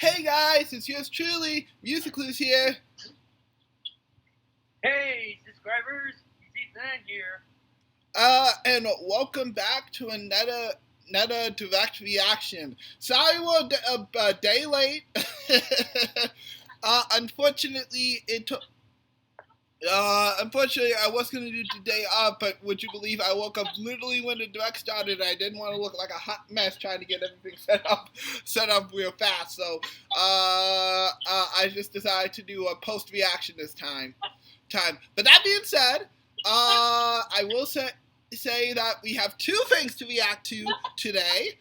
Hey guys, it's yours truly, Musicalus here. Hey, subscribers, it's Ethan here. And welcome back to another direct reaction. Sorry we're a day late. Unfortunately, it took. Unfortunately, I was gonna do today off, but would you believe I woke up literally when the direct started? I didn't want to look like a hot mess trying to get everything set up real fast. So, I just decided to do a post reaction this time. But that being said, I will say that we have two things to react to today.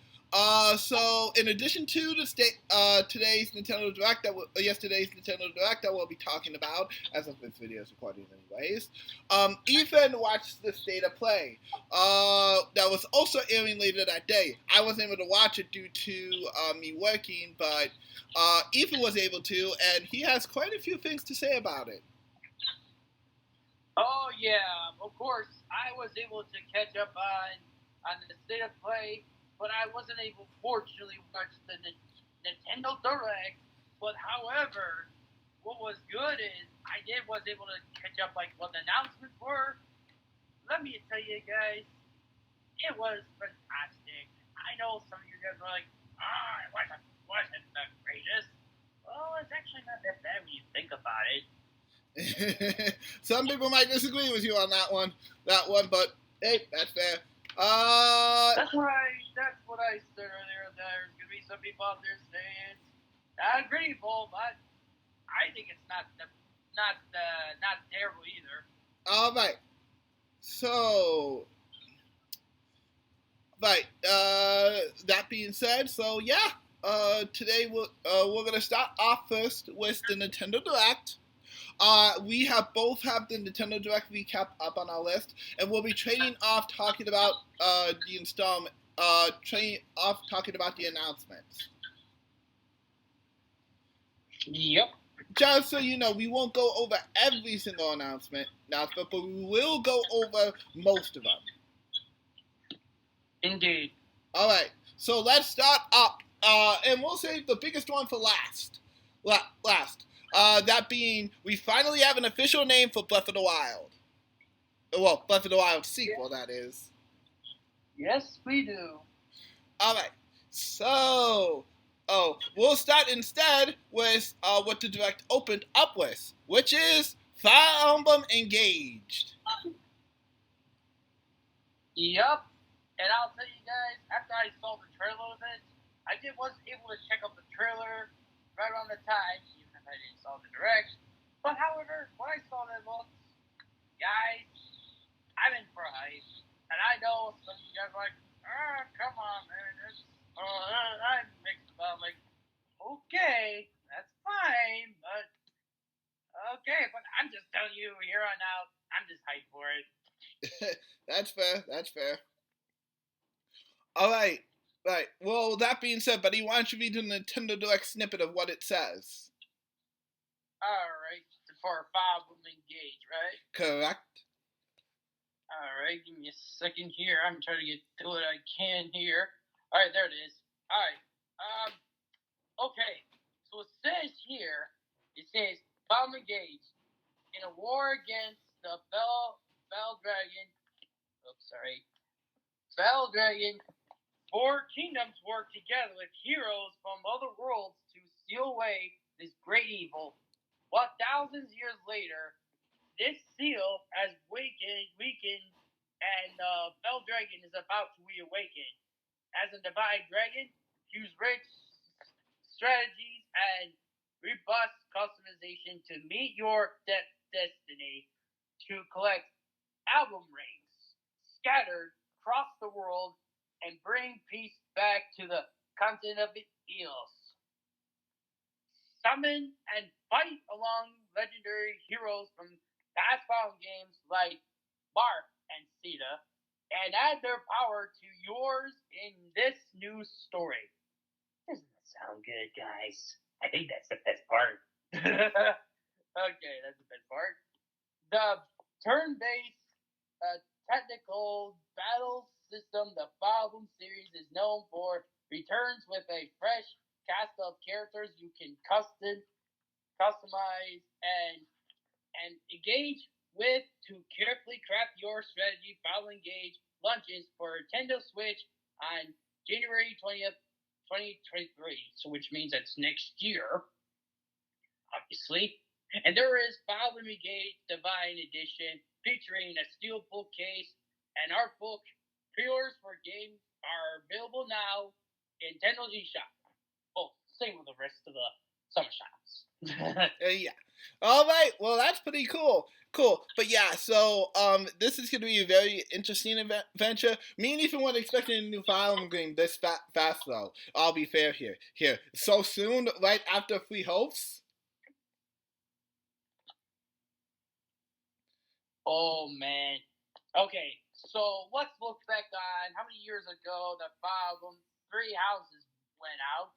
So in addition to today's Nintendo Direct yesterday's Nintendo Direct that we'll be talking about, as of this video is recorded anyways, Ethan watched the State of Play. That was also airing later that day. I wasn't able to watch it due to me working, but Ethan was able to, and he has quite a few things to say about it. Oh yeah, of course. I was able to catch up on the State of Play, but I wasn't able, fortunately, to watch the Nintendo Direct. But however, what was good is I was able to catch up like what the announcements were. Let me tell you guys, it was fantastic. I know some of you guys were like, it wasn't the greatest. Well, it's actually not that bad when you think about it. Some people might disagree with you on that one, but hey, that's fair. That's what I said earlier. There's gonna be some people out there saying it's not agreeable, but I think it's not terrible either. All right. So, right. That being said, so yeah. Today we're gonna start off first with the Nintendo Direct. We both have the Nintendo Direct recap up on our list, and we'll be trading off talking about the installment. Trading off talking about the announcements. Yep. Just so you know, we won't go over every single announcement, but we will go over most of them. Indeed. All right, so let's start up, and we'll save the biggest one for last. That being, we finally have an official name for Breath of the Wild. Well, Breath of the Wild sequel, that is. Yes, we do. All right, so we'll start instead with what the Direct opened up with, which is Fire Emblem Engaged. Yep. And I'll tell you guys, after I saw the trailer of it, I wasn't able to check out the trailer right around the time, even if I didn't saw the Direct. But however, when I saw that look, guys, I'm in for a hype. And I know some of you guys are like, come on, man. I'm mixed about. Like, okay, that's fine, but okay. But I'm just telling you, here on out, I'm just hyped for it. That's fair. All right. Well, that being said, buddy, why don't you read the Nintendo Direct snippet of what it says? All right, for Fire Emblem Engage, right? Correct. All right, give me a second here. I'm trying to get to what I can here. All right, there it is. All right. Okay. So it says here, Fire Emblem Engage in a war against the Fel Dragon. Oops, sorry. Fel Dragon. 4 kingdoms work together with heroes from other worlds to seal away this great evil. What thousands of years later, this seal has weakened, and Fel Dragon is about to reawaken. As a divine dragon, use rich strategies and robust customization to meet your destiny, to collect album rings scattered across the world and bring peace back to the continent of Eos. Summon and fight along legendary heroes from past Fallen games like Bark and Sita, and add their power to yours in this new story. Doesn't that sound good, guys? I think that's the best part. Okay, that's the best part. The turn-based technical battle system the Fire Emblem series is known for returns with a fresh cast of characters you can customize, and engage with to carefully craft your strategy. Final Engage launches for Nintendo Switch on January 20th, 2023, so which means that's next year, obviously. And there is Final Engage Divine Edition featuring a steel bookcase and art book. Pre-orders for games are available now in Nintendo's eShop. Oh, same with the rest of the summer shops. Yeah. All right. Well, that's pretty cool. Cool. But yeah, so this is going to be a very interesting adventure. Me and Ethan weren't expecting a new Fire Emblem game this fast, though. I'll be fair here. So soon, right after Free Hopes? Oh, man. Okay, so let's look back on how many years ago the Fire Emblem Three Houses went out,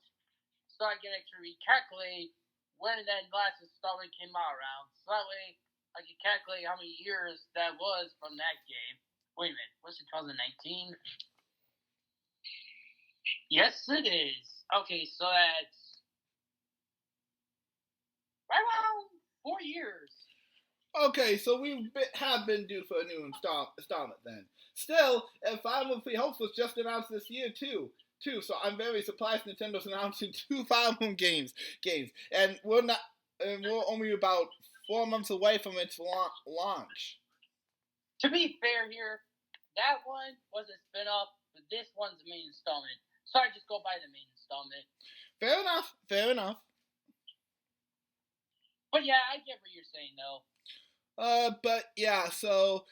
so I can actually recalculate when that last installment came out around. So that way I can calculate how many years that was from that game. Wait a minute, was it 2019? Yes, it is. Okay, so that's right around 4 years. Okay, so we have been due for a new installment then. Still, Fire Emblem Free Hopes was just announced this year too. So I'm very surprised Nintendo's announcing 2 Fire Emblem games, and we're only about 4 months away from its launch. To be fair here, that one was a spin-off, but this one's the main installment. So I just go by the main installment. Fair enough. But yeah, I get what you're saying though. But yeah, so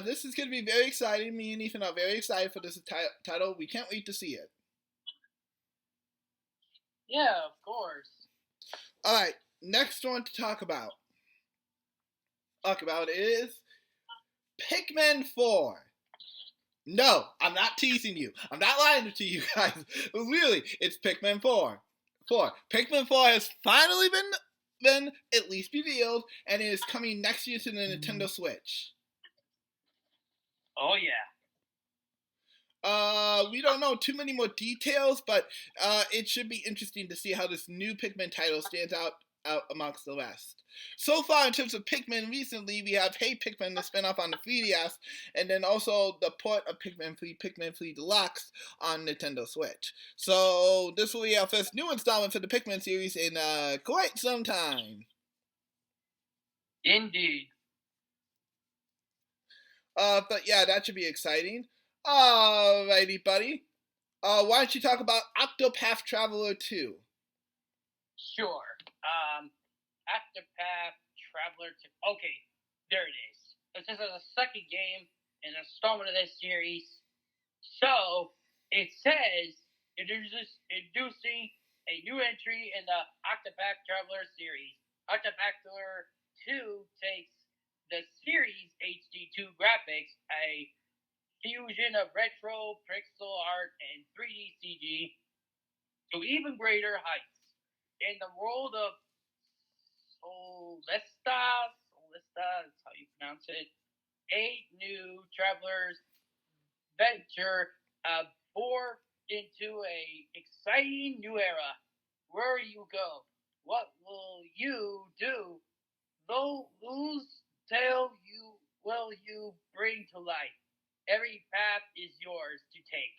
this is going to be very exciting. Me and Ethan are very excited for this title. We can't wait to see it. Yeah, of course. Alright, next one to talk about is Pikmin 4. No, I'm not teasing you. I'm not lying to you guys. Really, it's Pikmin 4. Pikmin 4 has finally been at least revealed, and it is coming next year to the Nintendo Switch. Oh yeah. We don't know too many more details, but it should be interesting to see how this new Pikmin title stands out amongst the rest. So far, in terms of Pikmin, recently we have Hey Pikmin, the spin-off on the 3DS, and then also the port of Pikmin 3 Deluxe on Nintendo Switch. So this will be our first new installment for the Pikmin series in quite some time. Indeed. But yeah, that should be exciting. Alrighty, buddy. Why don't you talk about Octopath Traveler 2? Sure. Octopath Traveler 2. Okay, there it is. This is the second game in the installment of this series. So, it says, introducing a new entry in the Octopath Traveler series. Octopath Traveler 2 takes the series HD2 graphics, a fusion of retro pixel art and 3D CG, to even greater heights. In the world of Solesta, that's how you pronounce it, 8 new travelers venture forth into a exciting new era. Where you go? What will you do? Whose tale will you bring to life? Every path is yours to take.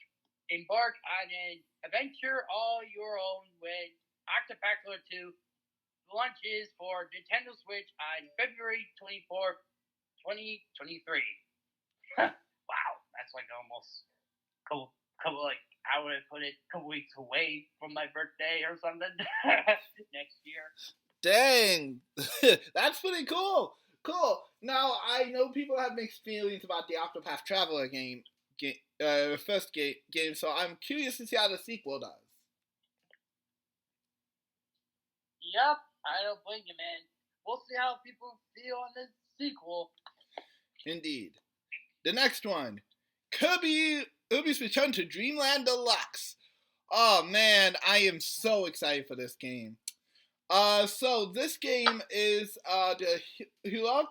Embark on an adventure all your own when Octopath Traveler 2 launches for Nintendo Switch on February 24th, 2023. Wow, that's like almost couple like I would have put it a couple weeks away from my birthday or something next year. Dang, that's pretty cool. Now I know people have mixed feelings about the Octopath Traveler first game, so I'm curious to see how the sequel does. Yep, I don't blame you, man. We'll see how people feel on the sequel. Indeed. The next one, Kirby's Return to Dreamland Deluxe. Oh man, I am so excited for this game. So this game is the Heroic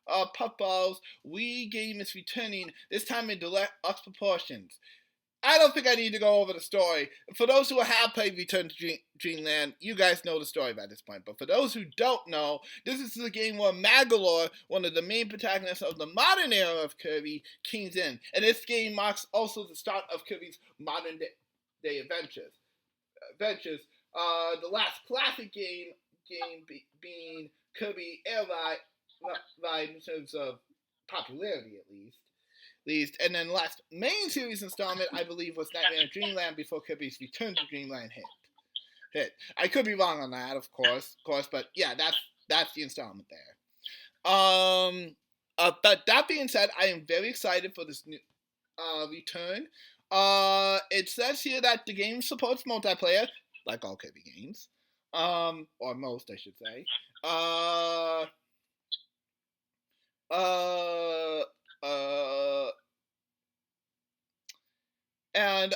Puffballs Wii game is returning, this time in deluxe proportions. I don't think I need to go over the story. For those who have played Return to Dreamland, you guys know the story by this point. But for those who don't know, this is the game where Magolor, one of the main protagonists of the modern era of Kirby, keys in. And this game marks also the start of Kirby's modern day adventures. The last classic game being Kirby Air Ride in terms of popularity, at least. And then the last main series installment, I believe, was Nightmare Dreamland before Kirby's Return to Dreamland hit. I could be wrong on that, of course, but yeah, that's the installment there. But that being said, I am very excited for this new return. It says here that the game supports multiplayer, like all Kirby games, or most, I should say. And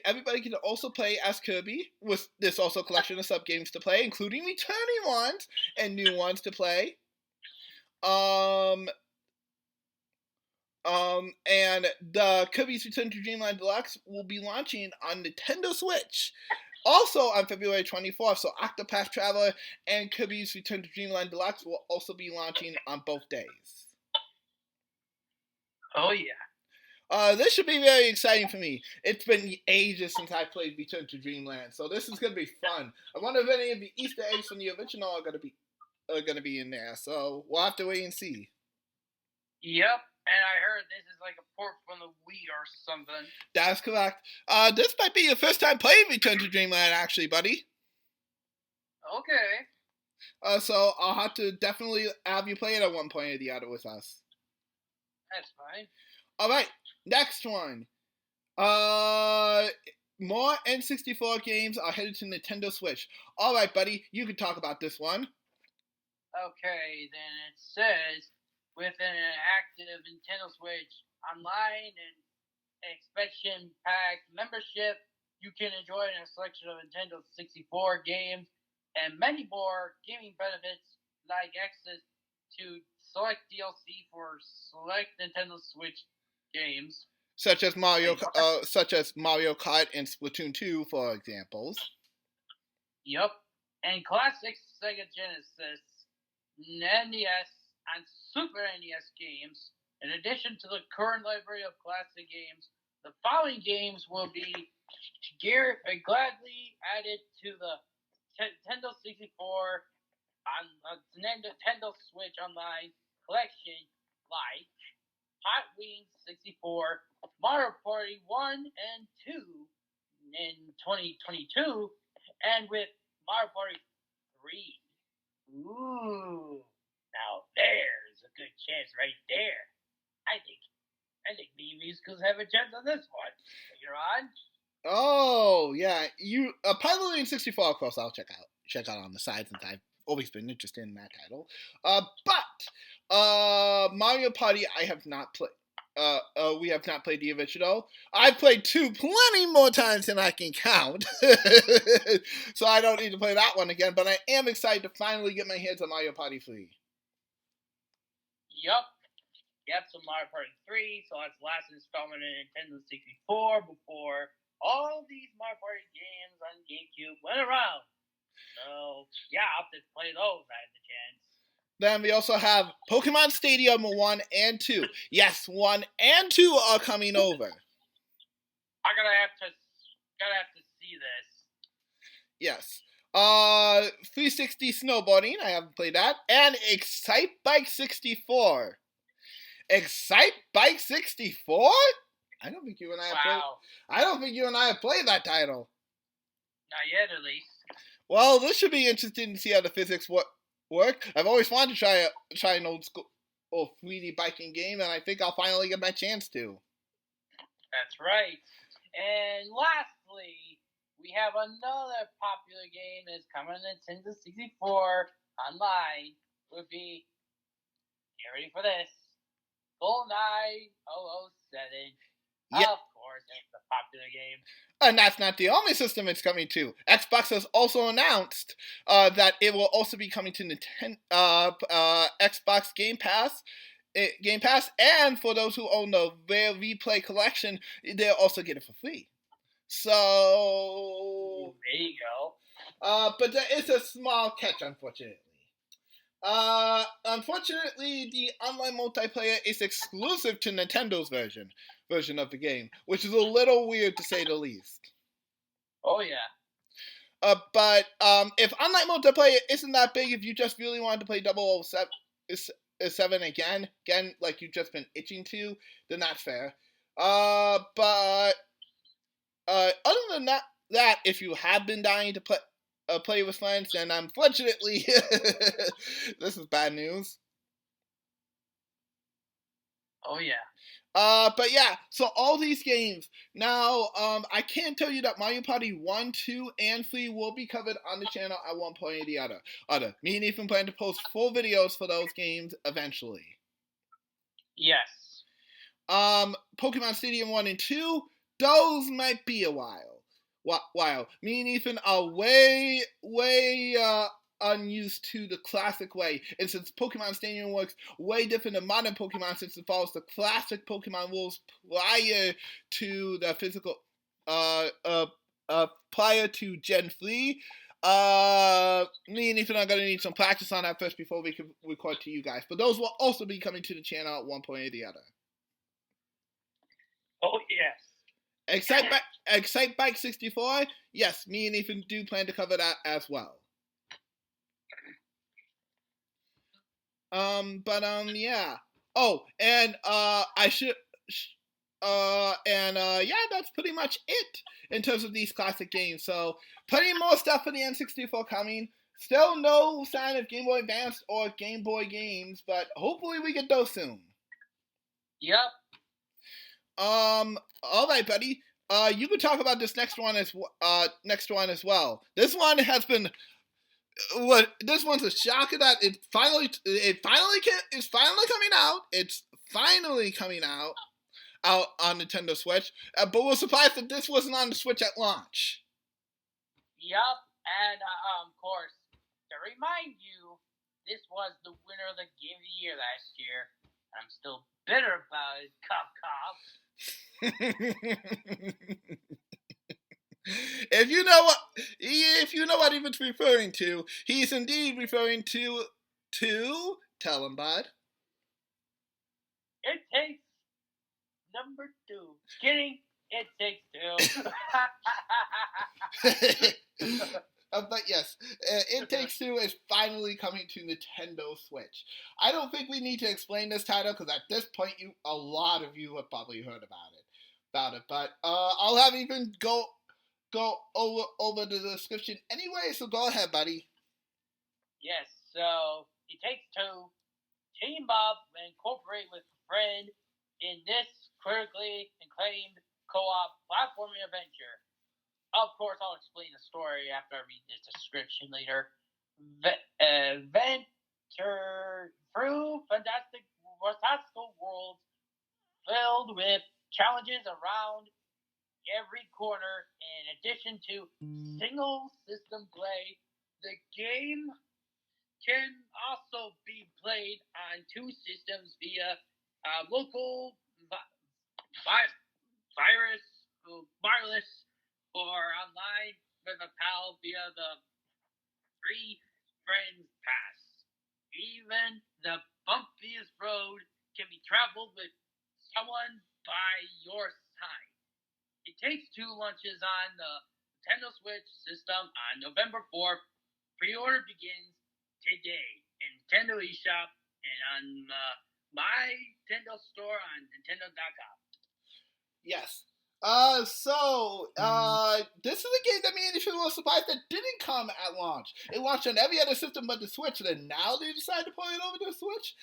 everybody can also play as Kirby, with there's also a collection of sub games to play, including returning ones and new ones to play. And the Kirby's Return to Dreamland Deluxe will be launching on Nintendo Switch, also on February 24th. So Octopath Traveler and Kirby's Return to Dreamland Deluxe will also be launching on both days. Oh yeah. This should be very exciting for me. It's been ages since I played Return to Dreamland, so this is gonna be fun. I wonder if any of the Easter eggs from the original are gonna be in there. So we'll have to wait and see. Yep, and I heard this is like a port from the Wii or something. That's correct. This might be your first time playing Return to Dreamland, actually, buddy. Okay. So I'll have to definitely have you play it at one point or the other with us. That's fine. All right, next one. More N64 games are headed to Nintendo Switch. All right, buddy, you can talk about this one. Okay, then it says, with an active Nintendo Switch Online and expansion pack membership, you can enjoy a selection of Nintendo 64 games and many more gaming benefits like access to select DLC for select Nintendo Switch games, such as Mario Kart and Splatoon 2, for examples. Yep, and classic Sega Genesis, NES, and Super NES games. In addition to the current library of classic games, the following games will be gladly added to the Nintendo 64 on Nintendo Switch Online collection, like Hot Wings 64, Mario Party 1 and 2 in 2022, and with Mario Party 3. Ooh, now there's a good chance right there. I think the musicals have a chance on this one. Later on. Oh yeah, Pilot Wings 64, of course, I'll check out on the side since I've always been interested in that title. But Mario Party, I have not played. We have not played the original. I've played 2 plenty more times than I can count, so I don't need to play that one again. But I am excited to finally get my hands on Mario Party 3. Yup. Yep, so Mario Party 3, so that's the last installment in Nintendo 64 before all these Mario Party games on GameCube went around. So, yeah, I'll have to play those I had the chance. Then we also have Pokemon Stadium 1 and 2. Yes, 1 and 2 are coming over. I'm gonna have to see this. Yes. 360 Snowboarding, I haven't played that. And Excite Bike 64. Excite Bike 64? I don't think you and I have played that title. Not yet, at least. Well, this should be interesting to see how the physics work. I've always wanted to try an old school 3D biking game, and I think I'll finally get my chance to. That's right. And lastly, we have another popular game that's coming to Nintendo 64 online. Would be, get ready for this, GoldenEye 007. Yep. Of course, it's a popular game. And that's not the only system it's coming to. Xbox has also announced that it will also be coming to Xbox Game Pass Game Pass, and for those who own the Rare Replay collection, they'll also get it for free. So there you go. But there is a small catch, unfortunately. Unfortunately, the online multiplayer is exclusive to Nintendo's version of the game, which is a little weird to say the least. Oh yeah. But if online multiplayer isn't that big, if you just really wanted to play 007 again, like you've just been itching to, then that's fair. But other than that, if you have been dying to play with friends, then unfortunately, this is bad news. Oh yeah. But yeah, so all these games. Now, I can tell you that Mario Party 1, 2, and 3 will be covered on the channel at one point or the other. Me and Ethan plan to post full videos for those games eventually. Yes. Pokemon Stadium 1 and 2, those might be a while. Me and Ethan are way unused to the classic way, and since Pokemon Stadium works way different than modern Pokemon, since it follows the classic Pokemon rules prior to the physical prior to Gen 3, me and Ethan are gonna need some practice on that first before we can record to you guys. But those will also be coming to the channel at one point or the other. Oh yes. Excite Bike 64, yes, me and Ethan do plan to cover that as well. Yeah. Oh, and yeah, that's pretty much it in terms of these classic games. So, plenty more stuff for the N64 coming. Still no sign of Game Boy Advance or Game Boy games, but hopefully we get those soon. Yep. All right, buddy. You could talk about this next one as well. This one has been. This one's a shocker that it's finally coming out. It's finally coming out on Nintendo Switch. But we're surprised that this wasn't on the Switch at launch. Yup, and of course, to remind you, this was the winner of the Game of the Year last year. I'm still bitter about it, Cop. If you know what he was referring to, he's indeed referring to tell him, bud. It Takes number 2. Kidding. It Takes Two. But yes, It Takes Two is finally coming to Nintendo Switch. I don't think we need to explain this title because at this point, a lot of you have probably heard about it. But I'll have even go over the description anyway. So go ahead, buddy. Yes. So It Takes Two. Team up and cooperate with a friend in this critically acclaimed co-op platforming adventure. Of course, I'll explain the story after I read the description later. Venture through fantastical worlds filled with challenges around every corner. In addition to single system play, the game can also be played on 2 systems via local wireless or online with a pal via the free Friends Pass. Even the bumpiest road can be traveled with someone by your side. It Takes Two launches on the Nintendo Switch system on November 4th. Pre-order begins today in Nintendo eShop and on my Nintendo store on Nintendo.com. Yes. This is a game that me and Ethan were surprised that didn't come at launch. It launched on every other system but the Switch, and now they decided to put it over the Switch?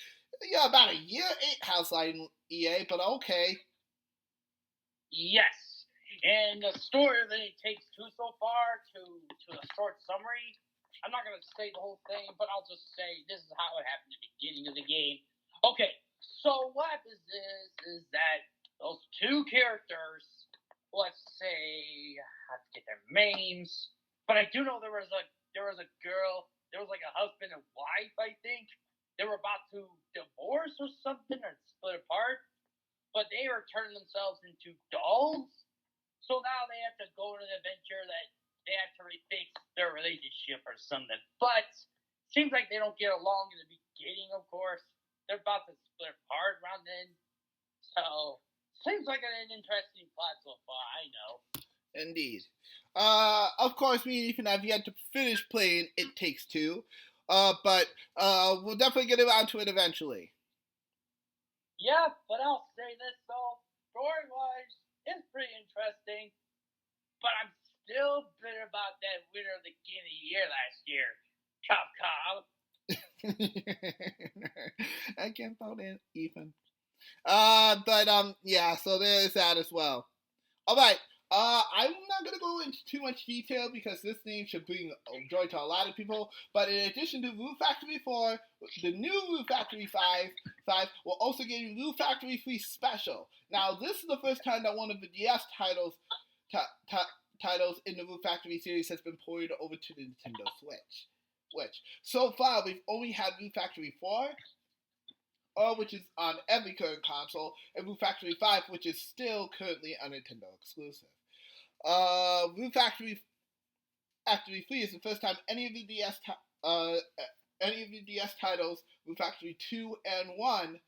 Yeah, about a year, 8 house line EA, but okay. Yes. And the story that It Takes Two so far, to a short summary, I'm not going to say the whole thing, but I'll just say this is how it happened at the beginning of the game. Okay, so what happens is that those 2 characters, let's say, I have to get their names, but I do know there was a girl, there was like a husband and wife, I think, they were about to divorce or something or split apart, but they were turning themselves into dolls. So now they have to go on an adventure that they have to refix their relationship or something. But seems like they don't get along in the beginning, of course. They're about to split apart around then. So, seems like an interesting plot so far, I know. Indeed. Of course, me and Ethan have yet to finish playing It Takes Two, but we'll definitely get around to it eventually. Yeah, but I'll say this though, story-wise, it's pretty interesting. But I'm still bitter about that winner of the Game of the Year last year, Capcom. I can't vote in Ethan. Yeah, so there's that as well. Alright, I'm not going to go into too much detail because this name should bring joy to a lot of people, but in addition to Woo Factory 4, the new Woo Factory 5 will also get a Woo Factory 3 special. Now, this is the first time that one of the DS titles in the Woo Factory series has been ported over to the Nintendo Switch. So far, we've only had Woo Factory 4, which is on every current console, and Woo Factory 5, which is still currently a Nintendo exclusive. Woo Factory 3 is the first time any of the DS titles, Woo Factory 2 and 1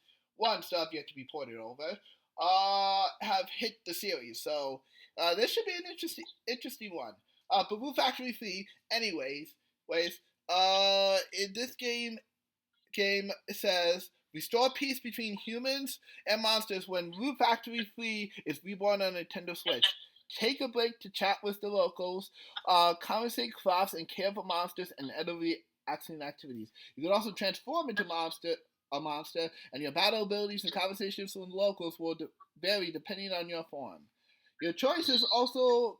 still have yet to be ported over, have hit the series. So this should be an interesting one. But Woo Factory 3, anyways, in this game says, restore peace between humans and monsters when Woo Factory 3 is reborn on Nintendo Switch. Take a break to chat with the locals, conversate crafts, and care for monsters and other relaxing activities. You can also transform into a monster, and your battle abilities and conversations with locals will vary depending on your form. Your choices also will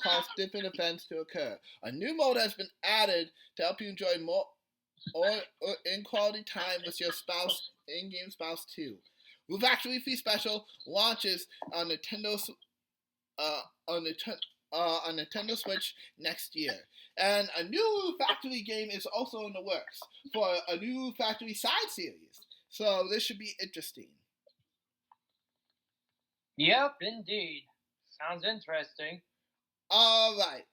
cause different events to occur. A new mode has been added to help you enjoy more or in quality time with your spouse, in-game spouse too. Woo Factory 3 Special launches on Nintendo Switch next year, and a new Woo Factory game is also in the works for a new Woo Factory side series. So this should be interesting. Yep, indeed. Sounds interesting. All right,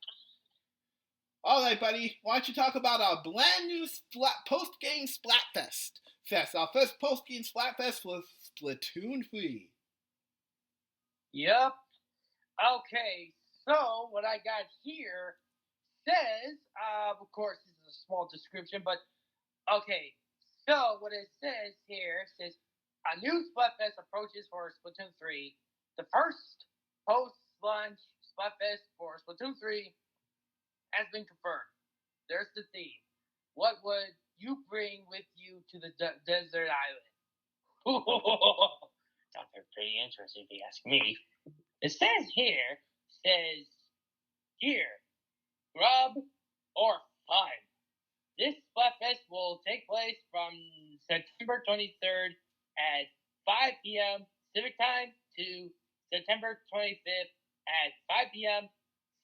buddy. Why don't you talk about our brand new post-game Splatfest? Our first post-game Splatfest was Splatoon 3. Yep. Okay, so what I got here says, of course, this is a small description, but okay. So what it says here says, a new Splatfest approaches for Splatoon 3. The first post-launch Splatfest for Splatoon 3 has been confirmed. There's the theme. What would you bring with you to the desert island? Sounds pretty interesting if you ask me. It says here, gear, grub, or fun. This Splatfest will take place from September 23rd at 5 p.m. Pacific Time to September 25th at 5 p.m.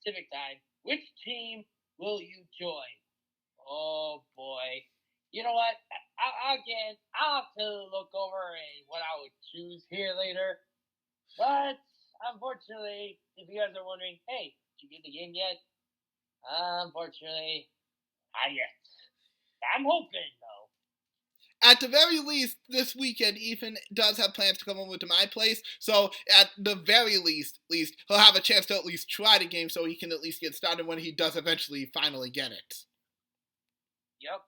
Pacific Time. Which team will you join? Oh boy. You know what? I'll have to look over what I would choose here later. But unfortunately, if you guys are wondering, hey, did you get the game yet? Unfortunately, not yet. I'm hoping, though. At the very least, this weekend, Ethan does have plans to come over to my place. So, at the very least, he'll have a chance to at least try the game so he can at least get started when he does eventually finally get it. Yep.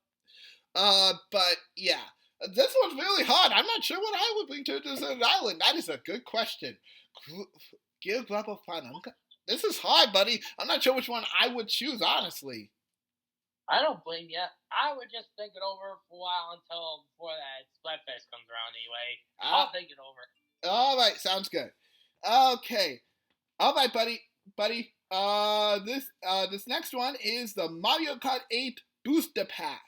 But, yeah. This one's really hard. I'm not sure what I would bring to a desert island. That is a good question. Give up a fun. This is hard, buddy. I'm not sure which one I would choose, honestly. I don't blame you. I would just think it over for a while before that Splatfest comes around anyway. I'll think it over. All right, sounds good. Okay. All right, buddy. This next one is the Mario Kart 8 Booster Pack.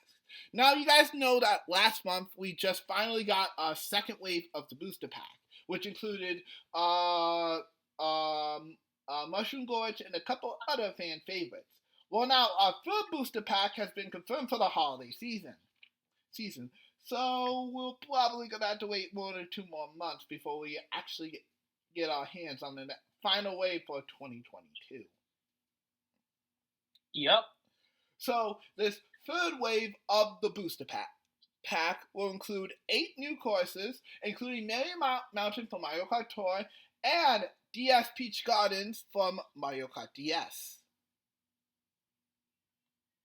Now, you guys know that last month we just finally got a second wave of the Booster Pack, which included Mushroom Gorge and a couple other fan favorites. Well, now, our third Booster Pack has been confirmed for the holiday season. So we're probably gonna have to wait 1 or 2 more months before we actually get our hands on the final wave for 2022. Yep. So this third wave of the booster pack will include 8 new courses, including Merry Mountain from Mario Kart Tour and DS Peach Gardens from Mario Kart DS.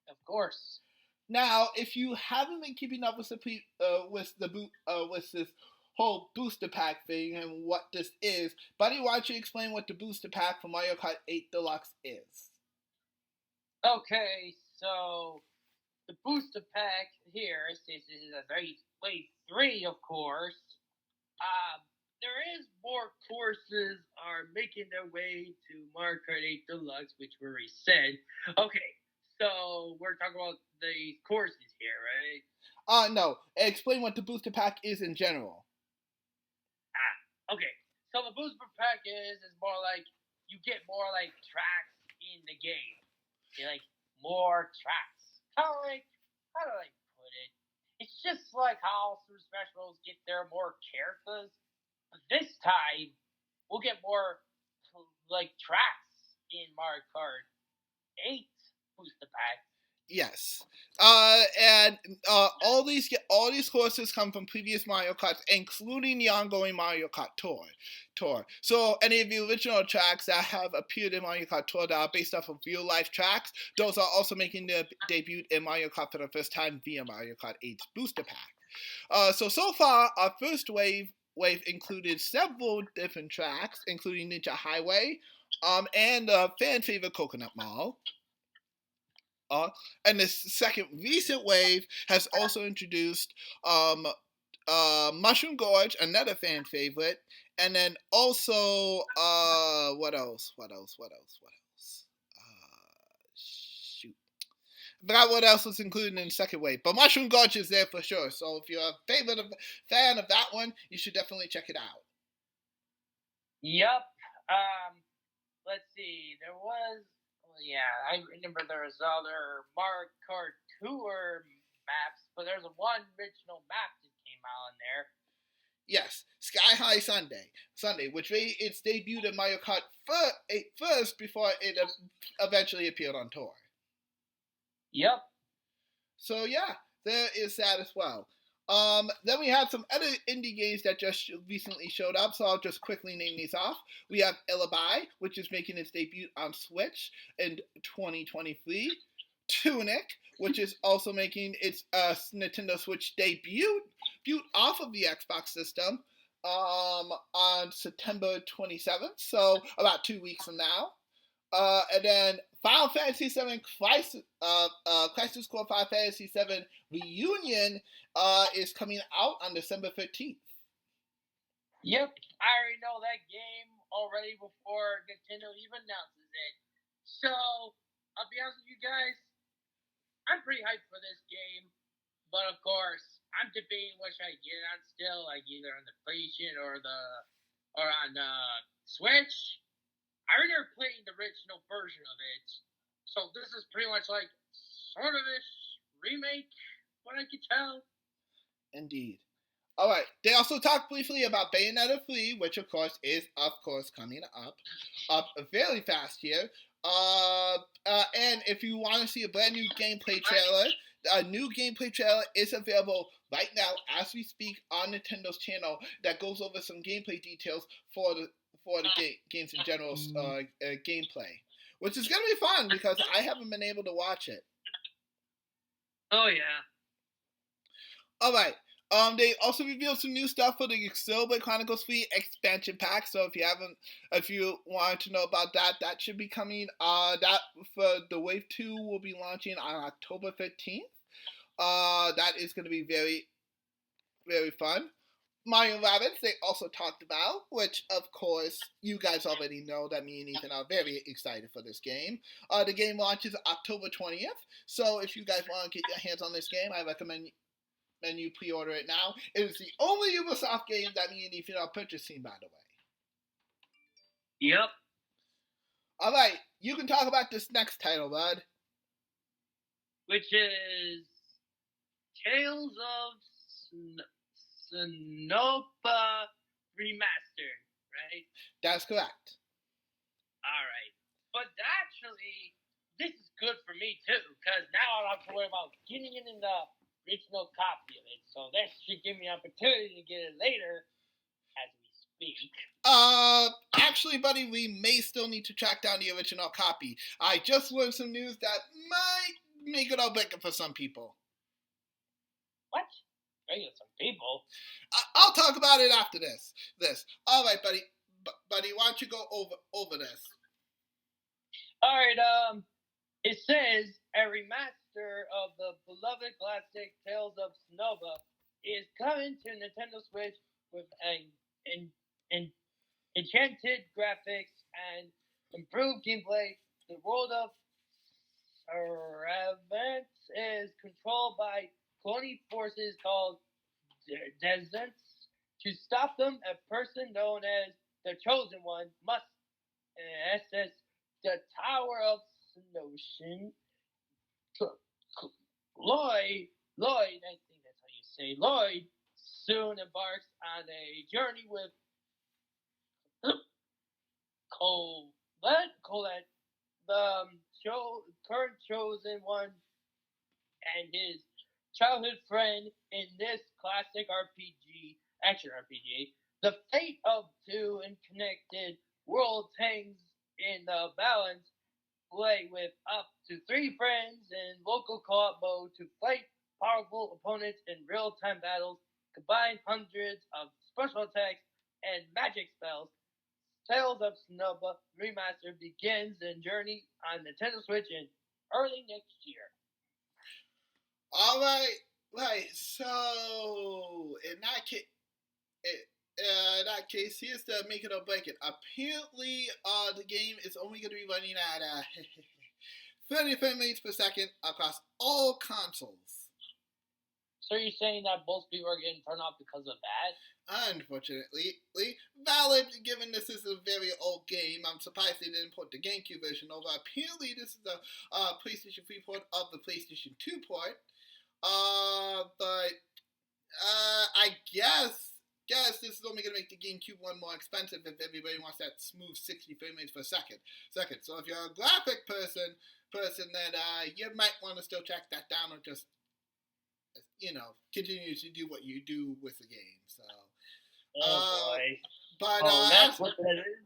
Of course. Now, if you haven't been keeping up with this whole booster pack thing and what this is, Buddy, why don't you explain what the booster pack for Mario Kart 8 Deluxe is? Okay, so the booster pack here, since this is a wave 3, of course, there is more courses are making their way to Mario Kart 8 Deluxe, which we already said. Okay, so we're talking about the courses here, right? No. Explain what the booster pack is in general. Okay. So the booster pack is more like you get more like tracks in the game. You like more tracks. Kind of like, how do I put it? It's just like how Super Smash Bros. Get their more characters. But this time, we'll get more like tracks in Mario Kart 8 booster pack. Yes. And all these courses come from previous Mario Karts, including the ongoing Mario Kart Tour. So any of the original tracks that have appeared in Mario Kart Tour that are based off of real life tracks, those are also making their debut in Mario Kart for the first time via Mario Kart 8's booster pack. So far, our first wave included several different tracks, including Ninja Highway, and fan favorite Coconut Mall. And this second recent wave has also introduced Mushroom Gorge, another fan favorite, and then also what else? Shoot, I forgot what else was included in the second wave, but Mushroom Gorge is there for sure. So if you're a fan of that one, you should definitely check it out. Yep. Let's see. There was. Yeah, I remember there was other Mario Kart Tour maps, but there's one original map that came out in there. Yes, Sky High Sunday, which its debuted in Mario Kart 8 first before it eventually appeared on tour. Yep. So yeah, there is that as well. Then we have some other indie games that just recently showed up, so I'll just quickly name these off. We have Illabai, which is making its debut on Switch in 2023. Tunic, which is also making its Nintendo Switch debut off of the Xbox system on September 27th, so about 2 weeks from now. And then Final Fantasy VII Crisis Core 5 Fantasy VII Reunion is coming out on December 13th. Yep, I already know that game already before Nintendo even announces it. So, I'll be honest with you guys, I'm pretty hyped for this game. But of course, I'm debating what should I get it on still, like either on the PlayStation or on Switch. I already played the original version of it, so this is pretty much like sort of a remake, what I can tell. Indeed. All right. They also talked briefly about Bayonetta 3, which of course is coming up very fast here. And if you want to see a brand new gameplay trailer, a new gameplay trailer is available right now as we speak on Nintendo's channel that goes over some gameplay details for the games in general gameplay, which is going to be fun because I haven't been able to watch it. Oh, yeah. All right. They also revealed some new stuff for the Xenoblade Chronicles 3 expansion pack. So if you want to know about that, that should be coming. That for the Wave 2 will be launching on October 15th. That is going to be very, very fun. Mario Rabbids, they also talked about, which, of course, you guys already know that me and Ethan are very excited for this game. The game launches October 20th, so if you guys want to get your hands on this game, I recommend you pre-order it now. It is the only Ubisoft game that me and Ethan are purchasing, by the way. Yep. Alright, you can talk about this next title, bud. Which is Tales of Sonova Remastered, right? That's correct. Alright. But actually, this is good for me too, because now I don't have to worry about getting it in the original copy of it. So that should give me an opportunity to get it later as we speak. Actually, buddy, we may still need to track down the original copy. I just learned some news that might make it obligated for some people. What? Maybe some people. I'll talk about it after this. All right, buddy. Buddy, why don't you go over this? All right. It says a remaster of the beloved classic Tales of Sonova is coming to Nintendo Switch with an enchanted graphics and improved gameplay. The world of Ravens is controlled by cloning forces called Descents. To stop them, a person known as the Chosen One must access the Tower of Snowshin. Lloyd, I think that's how you say Lloyd, soon embarks on a journey with Colette, the current Chosen One, and his childhood friend in this classic action RPG. The fate of two unconnected worlds hangs in the balance. Play with up to 3 friends in local co-op mode to fight powerful opponents in real-time battles, combine hundreds of special attacks and magic spells. Tales of Sonova Remastered begins the journey on Nintendo Switch in early next year. All right. So in that case, here's the make it or break it. Apparently, the game is only going to be running at 30 frame rates per second across all consoles. So you're saying that most people are getting turned off because of that? Unfortunately, valid. Given this is a very old game, I'm surprised they didn't put the GameCube version over. Apparently, this is a PlayStation 3 port of the PlayStation 2 port. But I guess this is only going to make the GameCube one more expensive if everybody wants that smooth 60 frame rates per second. So if you're a graphic person, then you might want to still track that down or just, continue to do what you do with the game. So. Boy. But that's what that is.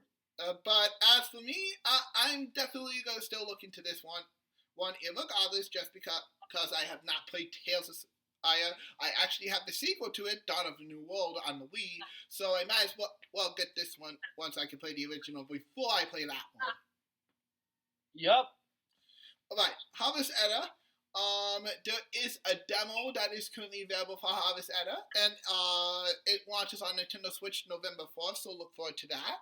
But as for me, I'm definitely going to still look into this one irregardless, just because I have not played Tales of I actually have the sequel to it, Dawn of the New World, on the Wii, so I might as well get this one once I can play the original before I play that one. Yup. Alright, Harvest Edda. There is a demo that is currently available for Harvest Edda, and it launches on Nintendo Switch November 4th, so look forward to that.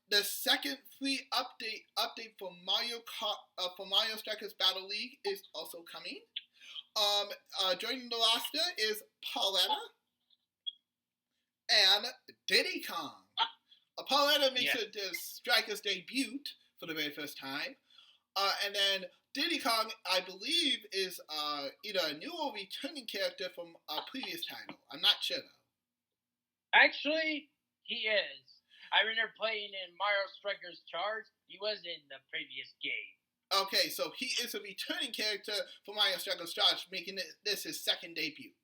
The second free update for Mario Strikers Battle League is also coming. Joining the roster is Pauletta and Diddy Kong. Pauletta makes the Strikers debut for the very first time, and then Diddy Kong, I believe, is either a new or returning character from a previous title. I'm not sure though. Actually, he is. I remember playing in Mario Strikers Charge. He was in the previous game. Okay, so he is a returning character for Mario Strikers Charge, making this his second debut.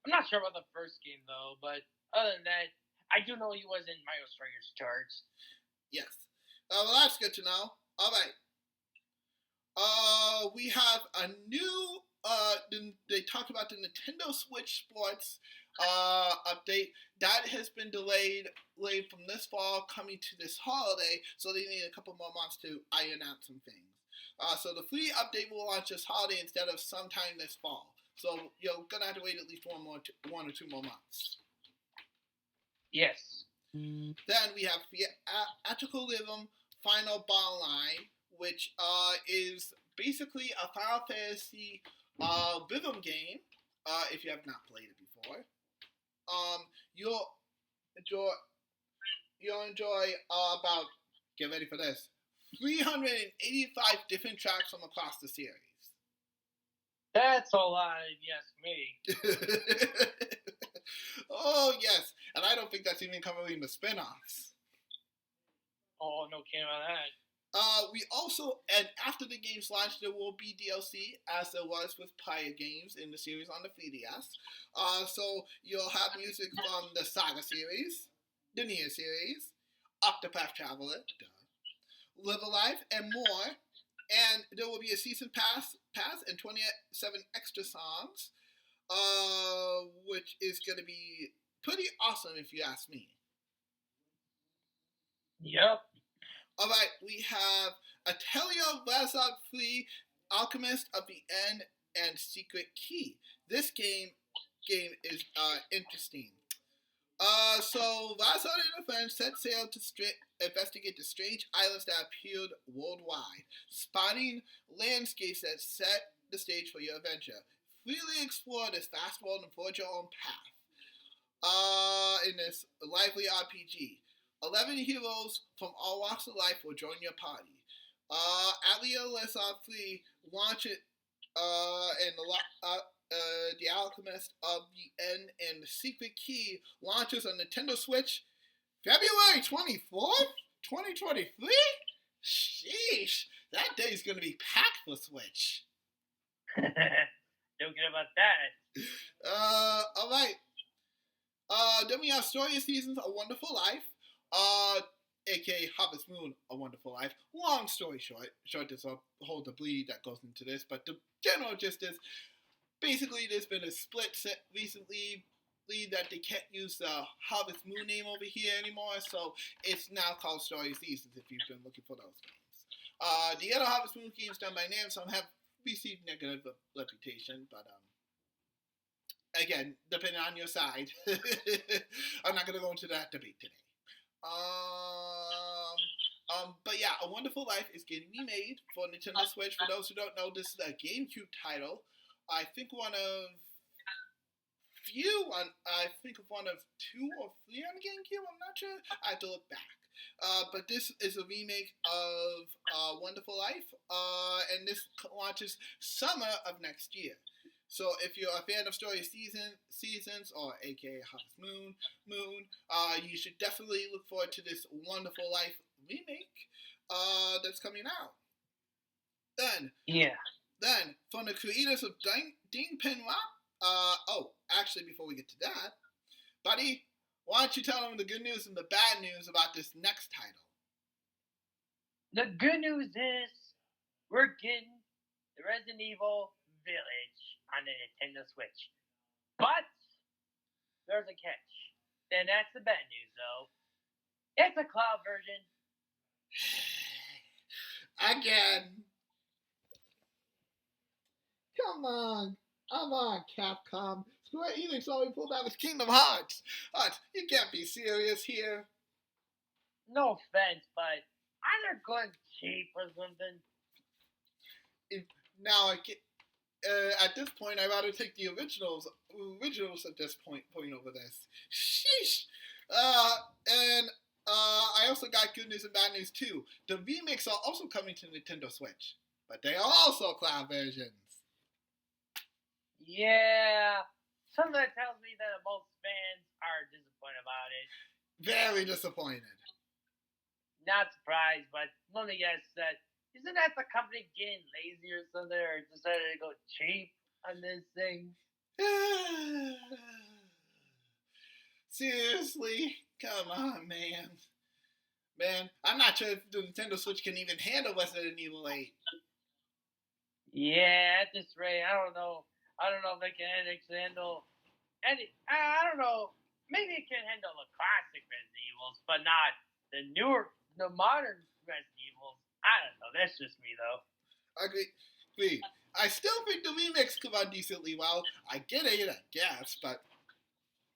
I'm not sure about the first game, though, but other than that, I do know he was in Mario Strikers Charge. Yes. Well, that's good to know. All right. We have a new, they talked about the Nintendo Switch Sports update that has been delayed from this fall coming to this holiday, so they need a couple more months to iron out some things. So the free update will launch this holiday instead of sometime this fall. So you're gonna have to wait at least one or two more months. Yes. Then we have Theatrical Rhythm Final Ball Line, which is basically a Final Fantasy rhythm game. If you have not played it before, you'll enjoy about, get ready for this, 385 different tracks from across the series. That's a lot, if you ask me. Oh, yes. And I don't think that's even covering the spin-offs. Oh, no kidding about that. We also, and after the game's launch, there will be DLC, as there was with prior games in the series on the 3DS. So you'll have music from the Saga series, the Nier series, Octopath Traveler, Live Alive, and more. And there will be a season pass and 27 extra songs, which is going to be pretty awesome if you ask me. Yep. All right, we have Atelier Vazard Free, Alchemist of the End, and Secret Key. This game is interesting. So Vazard and her friends set sail to investigate the strange islands that appeared worldwide, spotting landscapes that set the stage for your adventure. Freely explore this vast world and forge your own path. In this lively RPG. 11 heroes from all walks of life will join your party. Atelier Vazard Free launches The Alchemist of the End and the Secret Key launches on Nintendo Switch February 24th, 2023? Sheesh, that day's gonna be packed for Switch. Don't get about that. Alright. Then we have Story of Seasons, A Wonderful Life. aka Harvest Moon, A Wonderful Life. Long story short, there's a whole debris that goes into this, but the general gist is, basically there's been a split set recently that they can't use the Harvest Moon name over here anymore, so it's now called Story of Seasons if you've been looking for those games. The other Harvest Moon games done by Namesome have received negative reputation, but again, depending on your side, I'm not going to go into that debate today. But yeah, A Wonderful Life is getting remade for Nintendo Switch. For those who don't know, this is a GameCube title. I think one of two or three on GameCube. I'm not sure. I have to look back. But this is a remake of Wonderful Life, and this launches summer of next year. So if you're a fan of Story of Seasons, or aka Harvest Moon, you should definitely look forward to this Wonderful Life remake that's coming out. Then, from the creators of Danganronpa, actually, before we get to that, buddy, why don't you tell them the good news and the bad news about this next title? The good news is we're getting the Resident Evil Village on the Nintendo Switch. But there's a catch. Then that's the bad news, though. It's a cloud version. Again. Come on, Capcom. Square Enix already pulled out his Kingdom Hearts. You can't be serious here. No offense, but either going cheap or something. At this point, I'd rather take the originals at this point over this. Sheesh. I also got good news and bad news too. The remakes are also coming to Nintendo Switch, but they are also cloud versions. Yeah, something that tells me that most fans are disappointed about it. Very disappointed. Not surprised, but let me guess that isn't that the company getting lazy or something, or decided to go cheap on this thing? Seriously? Come on, man. Man, I'm not sure if the Nintendo Switch can even handle Resident Evil 8. Yeah, at this rate, I don't know if they can handle any. I don't know. Maybe it can handle the classic Resident Evils, but not the modern Resident Evils. I don't know. That's just me, though. Agree. I still think the remix come out decently well. I get it, I guess, but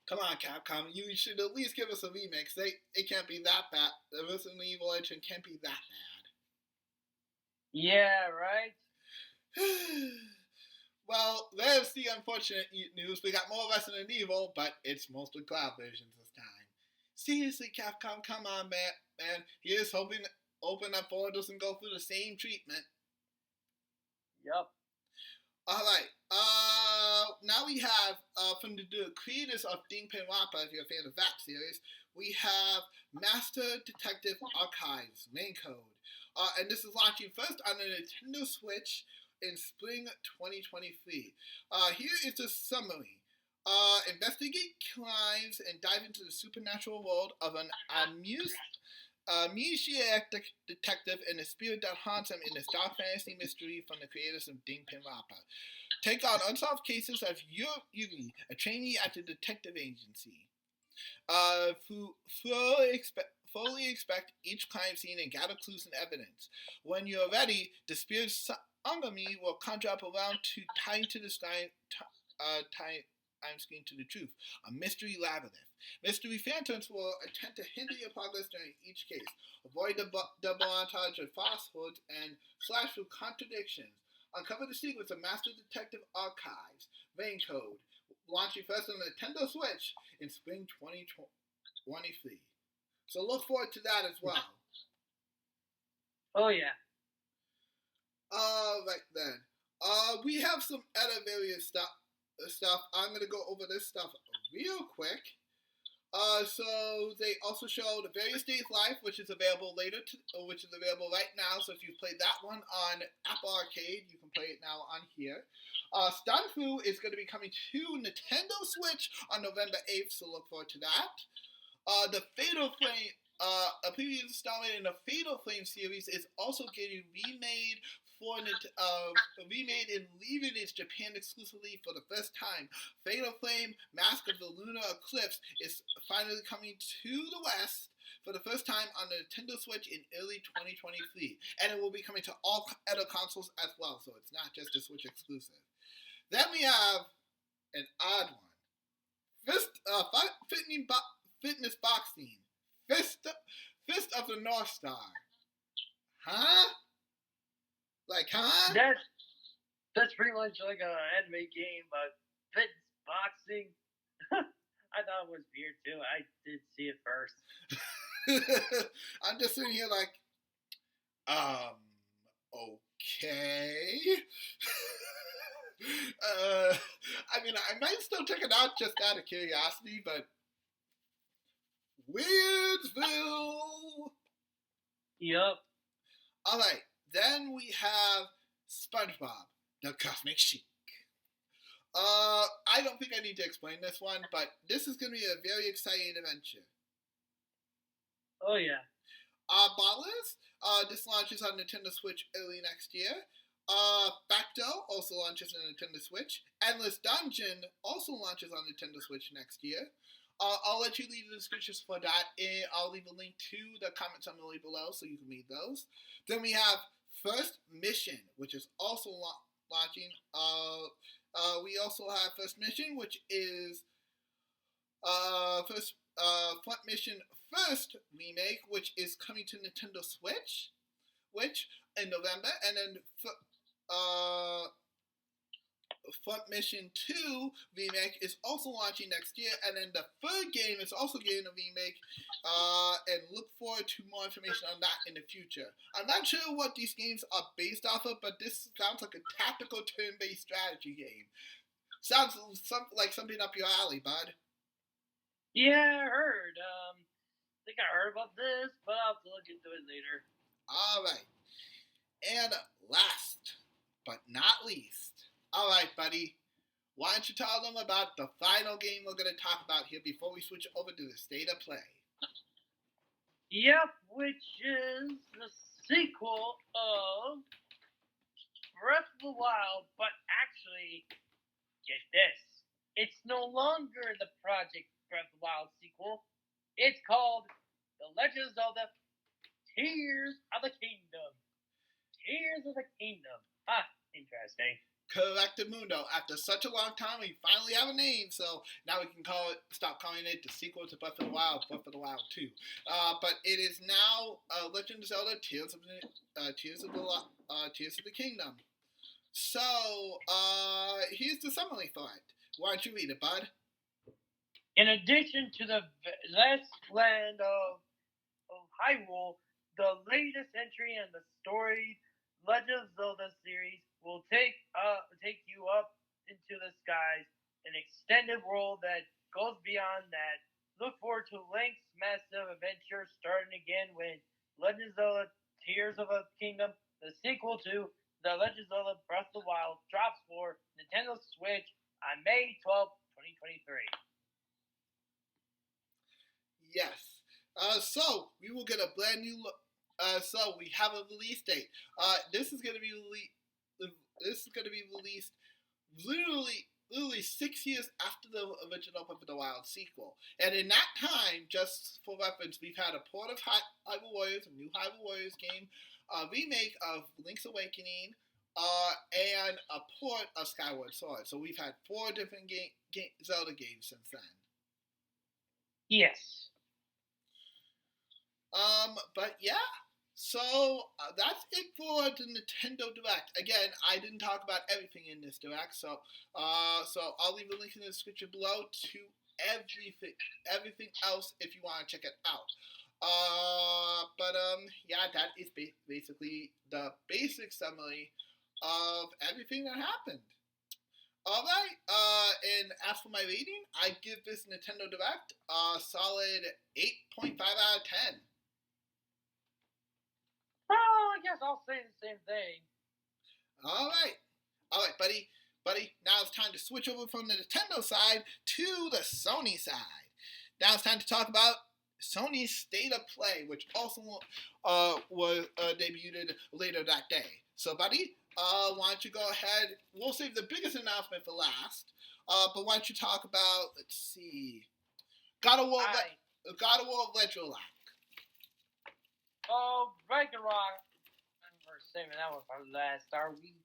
come on, Capcom. You should at least give us a remix. It can't be that bad. The Resident Evil engine can't be that bad. Yeah, right? Well, there's the unfortunate news. We got more Resident Evil, but it's mostly cloud versions this time. Seriously, Capcom, come on, man. Here's hoping hoping that 4 doesn't go through the same treatment. Yep. All right. Now we have from the creators of Danganronpa, if you're a fan of that series, we have Master Detective Archives main code, and this is launching first on the Nintendo Switch in spring 2023. Here is a summary. Investigate crimes and dive into the supernatural world of an amnesiac detective and the spirit that haunts him in this dark fantasy mystery from the creators of Danganronpa. Take on unsolved cases as Yuri, a trainee at the detective agency. Fully expect each crime scene and gather clues and evidence. When you're ready, the spirit Sangami will conjure up around to tie to the sky. I'm screen to the truth. A mystery labyrinth. Mystery phantoms will attempt to hinder your progress during each case. Avoid the double montage of falsehoods and slash through contradictions. Uncover the secrets of Master Detective Archives. Main code. Launching first on the Nintendo Switch in spring 2023. So look forward to that as well. Oh yeah. Alright then. We have some other various stuff. I'm gonna go over this stuff real quick. So they also showed Various Days Life, which is available which is available right now. So if you've played that one on Apple Arcade, you can play it now on here. Stunfu is going to be coming to Nintendo Switch on November 8th, so look forward to that. The Fatal Flame, a previous installment in the Fatal Flame series, is also getting remade remade and leaving its Japan exclusively for the first time. Fatal Flame, Mask of the Lunar Eclipse is finally coming to the West for the first time on the Nintendo Switch in early 2023. And it will be coming to all other consoles as well, so it's not just a Switch exclusive. Then we have an odd one. Fitness boxing. Fist of the North Star. Huh? Like, huh? That's pretty much like an anime game, but fitness boxing. I thought it was weird too. I did see it first. I'm just sitting here like, okay. I mean, I might still check it out just out of curiosity, but Weirdsville. Yup. All right. Then we have SpongeBob, the Cosmic Sheik. I don't think I need to explain this one, but this is going to be a very exciting adventure. Oh, yeah. Ballers, this launches on Nintendo Switch early next year. Facto also launches on Nintendo Switch. Endless Dungeon also launches on Nintendo Switch next year. I'll let you leave the descriptions for that. I'll leave a link to the comment summary below so you can read those. Then we have First Mission, which is also launching. We also have First Mission, which is Front Mission First Remake, which is coming to Nintendo Switch, which in November, and then Front Mission 2 Remake is also launching next year, and then the third game is also getting a remake, and look forward to more information on that in the future. I'm not sure what these games are based off of, but this sounds like a tactical turn-based strategy game. Sounds like something up your alley, bud. Yeah, I heard. I think I heard about this, but I'll have to look into it later. Alright. And last, but not least, alright, buddy, why don't you tell them about the final game we're going to talk about here before we switch over to the state of play? Yep, which is the sequel of Breath of the Wild, but actually, get this, it's no longer the Project Breath of the Wild sequel. It's called The Legend of Zelda Tears of the Kingdom. Tears of the Kingdom. Interesting. Correctamundo. After such a long time, we finally have a name, so now we can stop calling it the sequel to Breath of the Wild 2. But it is now Legend of Zelda Tears of the Kingdom. So, here's the summary for it. Why don't you read it, bud? In addition to the vast land of Hyrule, the latest entry in the story Legend of Zelda series will take you up into the skies, an extended world that goes beyond that. Look forward to Link's massive adventure starting again when Legend of Zelda Tears of a Kingdom, the sequel to The Legend of Zelda Breath of the Wild, drops for Nintendo Switch on May 12, 2023. Yes. So we will get a brand new. So we have a release date. This is going to be released literally 6 years after the original Breath of the Wild sequel. And in that time, just for reference, we've had a port of Hyrule Warriors, a new Hyrule Warriors game, a remake of Link's Awakening, and a port of Skyward Sword. So we've had 4 different Zelda games since then. Yes. But yeah. So that's it for the Nintendo Direct. Again, I didn't talk about everything in this Direct, so I'll leave a link in the description below to everything else if you want to check it out. Yeah, that is basically the basic summary of everything that happened. All right, and as for my rating, I give this Nintendo Direct a solid 8.5 out of 10. Oh, I guess I'll say the same thing. All right, buddy. Now it's time to switch over from the Nintendo side to the Sony side. Now it's time to talk about Sony's State of Play, which also was debuted later that day. So, buddy, why don't you go ahead? We'll save the biggest announcement for last. But why don't you talk about? Let's see, God of War Ragnarok. Oh, Ragnarok. We're saving that one for last, are we?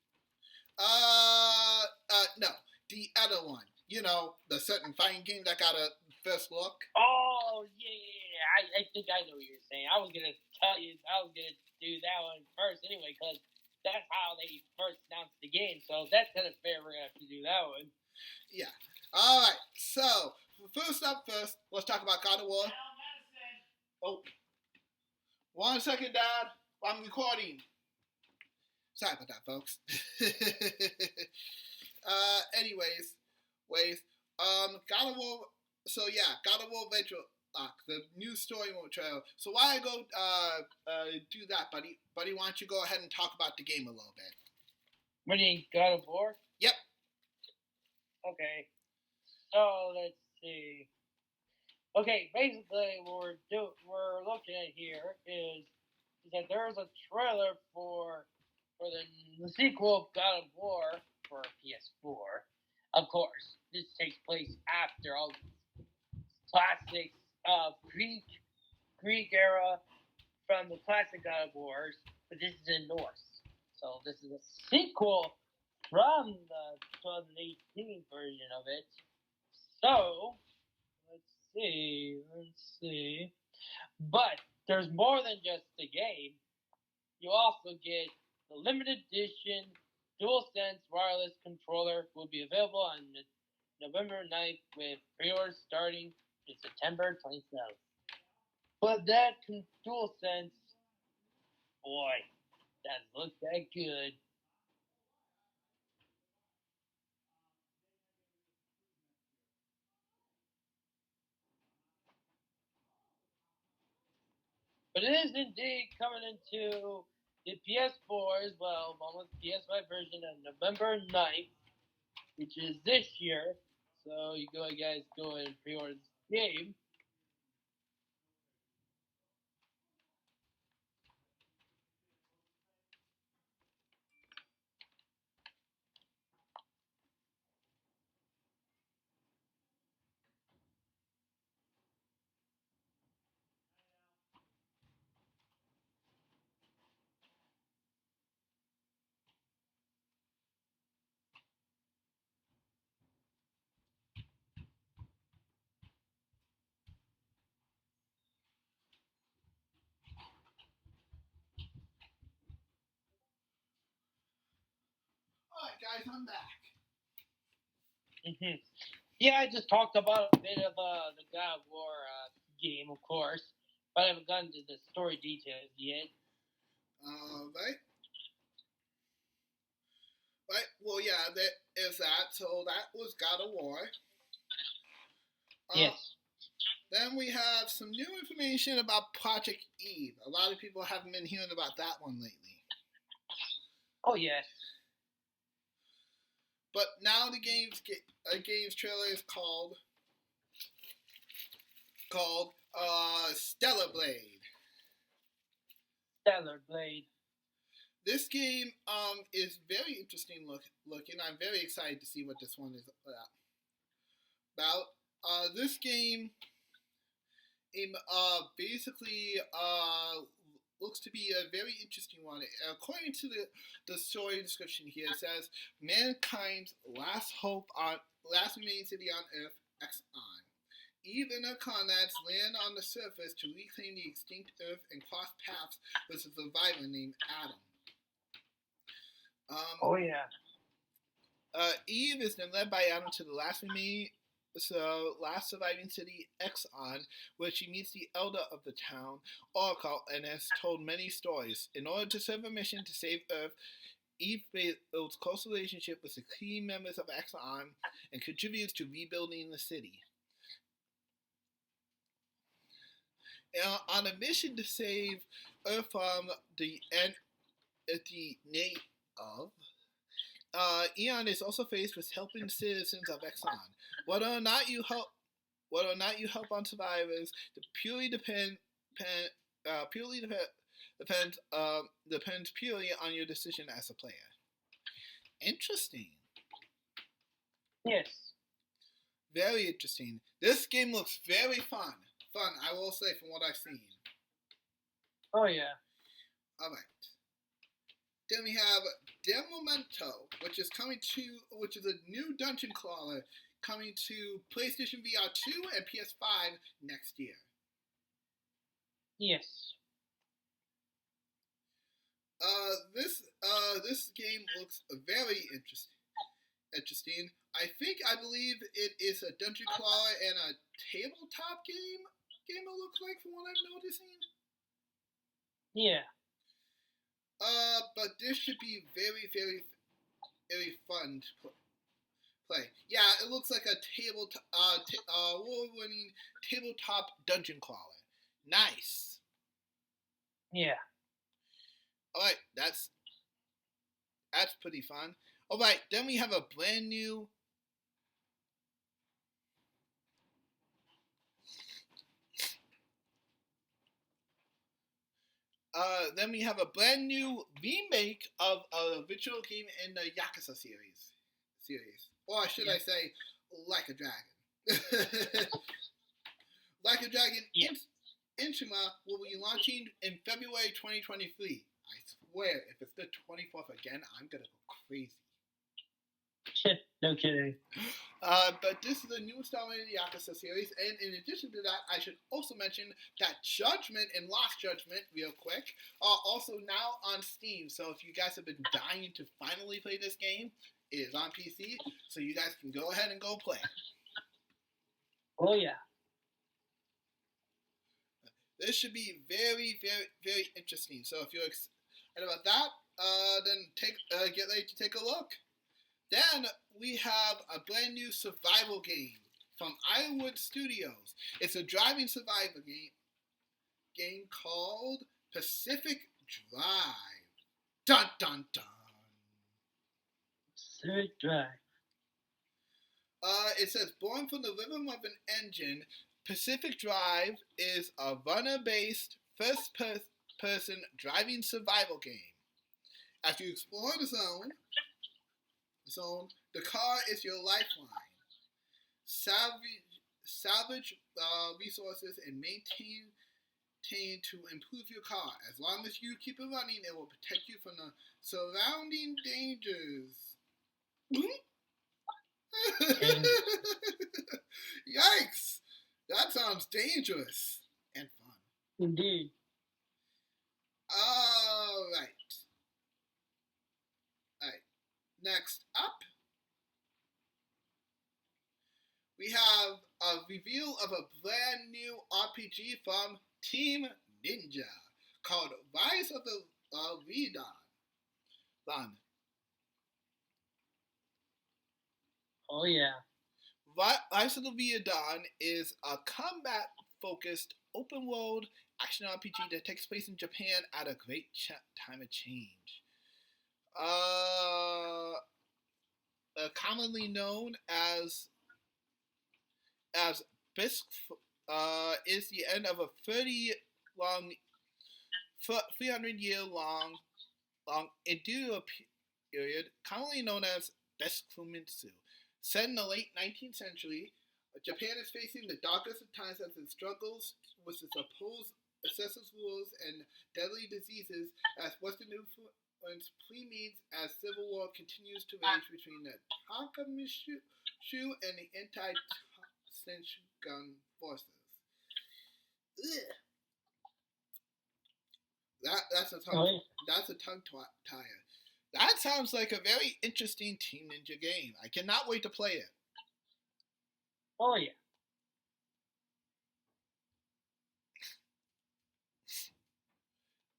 No, the other one. You know, the certain fighting game that got a first look. Oh, yeah. I think I know what you're saying. I was gonna tell you. I was gonna do that one first anyway, because that's how they first announced the game. So that's kind of fair. We're gonna have to do that one. Yeah. All right. So first, let's talk about God of War. Oh. 1 second, Dad. I'm recording. Sorry about that, folks. Anyways, God of War. So yeah, God of War Ragnarok, the new story mode trailer. So while I go do that, buddy, why don't you go ahead and talk about the game a little bit? What do you mean, God of War? Yep. Okay. So let's see. Okay, basically what we're looking at here is that there's a trailer for the sequel of God of War for PS4. Of course, this takes place after all classics of Greek era from the classic God of Wars, but this is in Norse. So this is a sequel from the 2018 version of it. So let's see. But there's more than just the game. You also get the limited edition DualSense wireless controller will be available on November 9th with pre-orders starting in September 27th. But that DualSense, boy, doesn't look that good. But it is indeed coming into the PS4 as well, along with the PS5 version on November 9th, which is this year. So you guys go and pre-order this game. Alright, guys, I'm back. Yeah, I just talked about a bit of the God of War game, of course. but I haven't gotten to the story details yet. Right. Right. Well, yeah, that is that. So that was God of War. Yes. Then we have some new information about Project Eve. A lot of people haven't been hearing about that one lately. Oh yes. But now the game's trailer is called Stellar Blade. Stellar Blade. This game is very interesting looking. I'm very excited to see what this one is about. This game basically looks to be a very interesting one. According to the story description here, it says mankind's last remaining city on Earth, Exxon. Eve and her comrades land on the surface to reclaim the extinct Earth and cross paths with a survivor named Adam. Oh yeah. Eve is then led by Adam to the last surviving city, Exxon, where she meets the elder of the town, Oracle, and has told many stories. In order to serve a mission to save Earth, Eve builds close relationship with the key members of Exxon and contributes to rebuilding the city. On a mission to save Earth from the nate of, Eon is also faced with helping citizens of Exxon. Whether or not you help on survivors depends purely on your decision as a player. Interesting. Yes. Very interesting. This game looks very fun. I will say, from what I've seen. Oh yeah. All right. Then we have Demomento, which is a new dungeon crawler coming to PlayStation VR 2 and PS5 next year. Yes. This game looks very interesting. I believe it is a dungeon crawler and a tabletop game. It looks like, from what I'm noticing. Yeah. But this should be very, very, very fun to play. Yeah, it looks like a award-winning tabletop dungeon crawler. Nice. Yeah. All right, that's pretty fun. All right, then we have a brand new. Then we have a brand new remake of a original game in the Yakuza series. Or should I say, Like a Dragon. Like a Dragon Intima will be launching in February 2023. I swear, if it's the 24th again, I'm gonna go crazy. No kidding. But this is a new installment in the Yakuza series, and in addition to that, I should also mention that Judgment and Lost Judgment, real quick, are also now on Steam. So if you guys have been dying to finally play this game, it is on PC, so you guys can go ahead and go play. Oh yeah. This should be very, very, very interesting. So if you're excited about that, then get ready to take a look. Then we have a brand new survival game from Ironwood Studios. It's a driving survival game called Pacific Drive. Dun dun dun. Pacific Drive. It says, born from the rhythm of an engine, Pacific Drive is a runner-based first-person driving survival game. As you explore the zone, the car is your lifeline. Salvage resources and maintain to improve your car. As long as you keep it running, it will protect you from the surrounding dangers. Yikes! That sounds dangerous and fun. Indeed. Alright. Next up, we have a reveal of a brand new RPG from Team Ninja called Rise of the Vidan. Oh yeah. Rise of the Vidan is a combat-focused open-world action RPG that takes place in Japan at a great time of change. Commonly known as Bisque, is the end of a 300-year-long Edo period, commonly known as Bisque Fumitsu. Set in the late 19th century, Japan is facing the darkest of times as it struggles with its opposed excessive rules and deadly diseases as Western influence pleads as civil war continues to rage between the Takamishu and the anti-Senshugun forces. Ugh. That's a tongue tire. That sounds like a very interesting Team Ninja game. I cannot wait to play it. Oh yeah.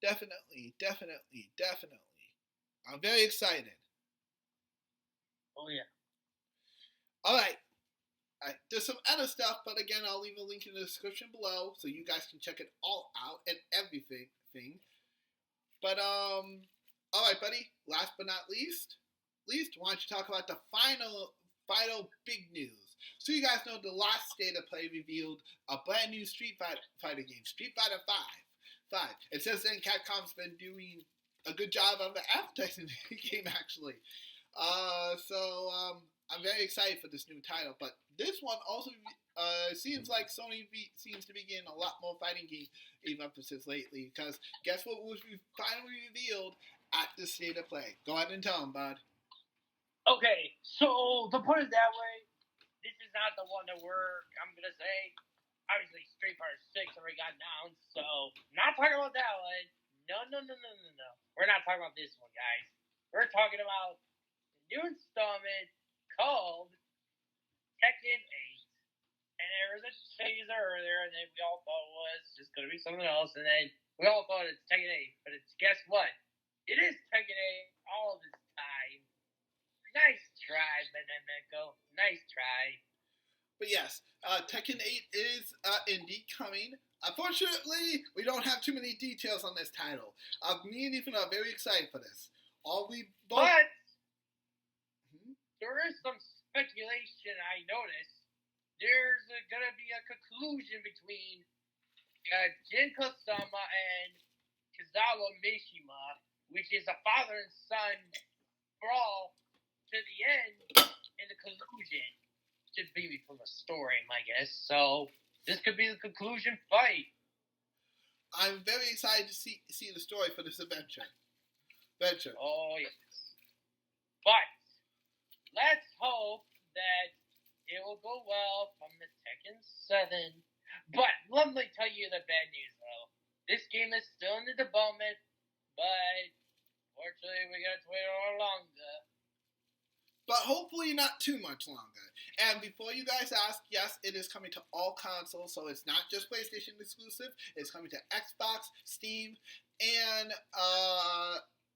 Definitely. I'm very excited. Oh yeah. All right. There's some other stuff, but again, I'll leave a link in the description below so you guys can check it all out and everything. But all right, buddy. Last but not least, why don't you talk about the final big news? So you guys know the last State of Play revealed a brand new Street Fighter game, Street Fighter 5. And since then, Capcom's been doing a good job of advertising the game, actually. I'm very excited for this new title. But this one also seems like Sony seems to be getting a lot more fighting game emphasis lately. Because guess what was finally revealed at the State of Play? Go ahead and tell them, bud. Okay, so to put it that way, this is not the one that I'm going to say, obviously Street Fighter 6 already got announced, so not talking about that one. No. We're not talking about this one, guys. We're talking about the new installment called Tekken 8. And there was a teaser earlier, and then we all thought it was just going to be something else, and then we all thought it's Tekken 8. But guess what? It is Tekken 8 all this time. Nice try, Benemeko. Nice try. But yes, Tekken 8 is indeed coming. Unfortunately, we don't have too many details on this title. Me and Ethan are very excited for this. But there is some speculation I noticed. There's going to be a conclusion between Jin Kazama and Kazawa Mishima, which is a father and son brawl to the end in the conclusion. Should be from a story, I guess. So this could be the conclusion fight. I'm very excited to see the story for this adventure. Oh yes. But let's hope that it will go well from the Tekken 7. But let me tell you the bad news, though. This game is still in the development, but fortunately we got to wait a little longer. But hopefully not too much longer. And before you guys ask, yes, it is coming to all consoles, so it's not just PlayStation exclusive. It's coming to Xbox, Steam, and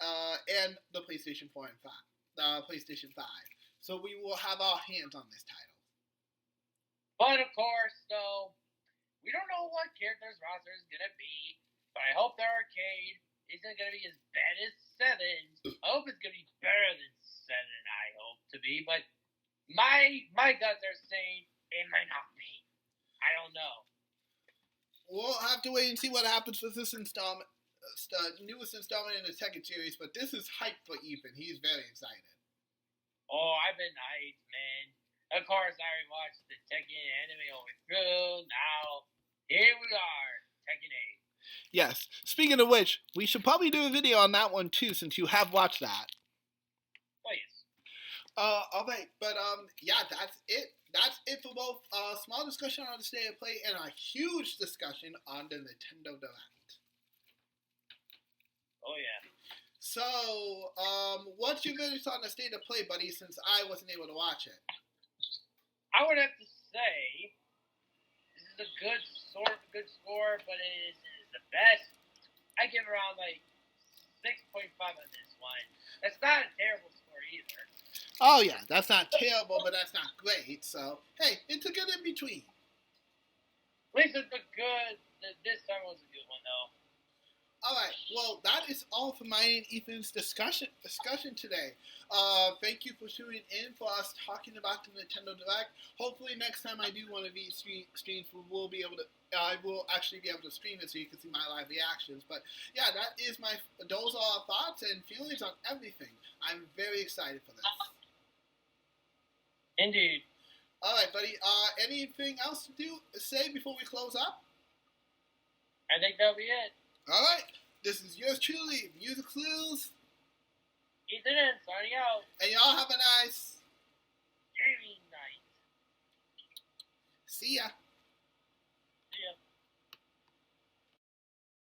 the PlayStation 4 and 5. PlayStation 5. So we will have our hands on this title. But of course, though, we don't know what characters roster is gonna be. But I hope the arcade isn't gonna be as bad as 7. I hope it's gonna be better than 7. I hope to be, but my guts are saying it might not be. I don't know. We'll have to wait and see what happens with this installment, newest installment in the Tekken series. But this is hype for Ethan. He's very excited. Oh, I've been hyped, man. Of course, I rewatched the Tekken anime over through. Now, here we are, Tekken 8. Yes. Speaking of which, we should probably do a video on that one too, since you have watched that. Oh yes. All right, but yeah, that's it. That's it for both small discussion on the State of Play and a huge discussion on the Nintendo Direct. Oh yeah. So, what's your verdict on the State of Play, buddy? Since I wasn't able to watch it, I would have to say this is a good sort of a good score, but it is the best. I give around like 6.5 on this one. That's not a terrible score either. Oh yeah, that's not terrible, but that's not great. So hey, it's a good in between. At least it's a good. This time was a good one though. All right. Well, that is all for my and Ethan's discussion today. Thank you for tuning in for us talking about the Nintendo Direct. Hopefully, next time I do one of these streams, we'll be able to. I will actually be able to stream it so you can see my live reactions. But yeah, those are our thoughts and feelings on everything. I'm very excited for this. Indeed. All right, buddy. Anything else to say before we close up? I think that'll be it. All right. This is yours truly, Music Clues. Ethan and signing out. And y'all have a nice gaming night. See ya.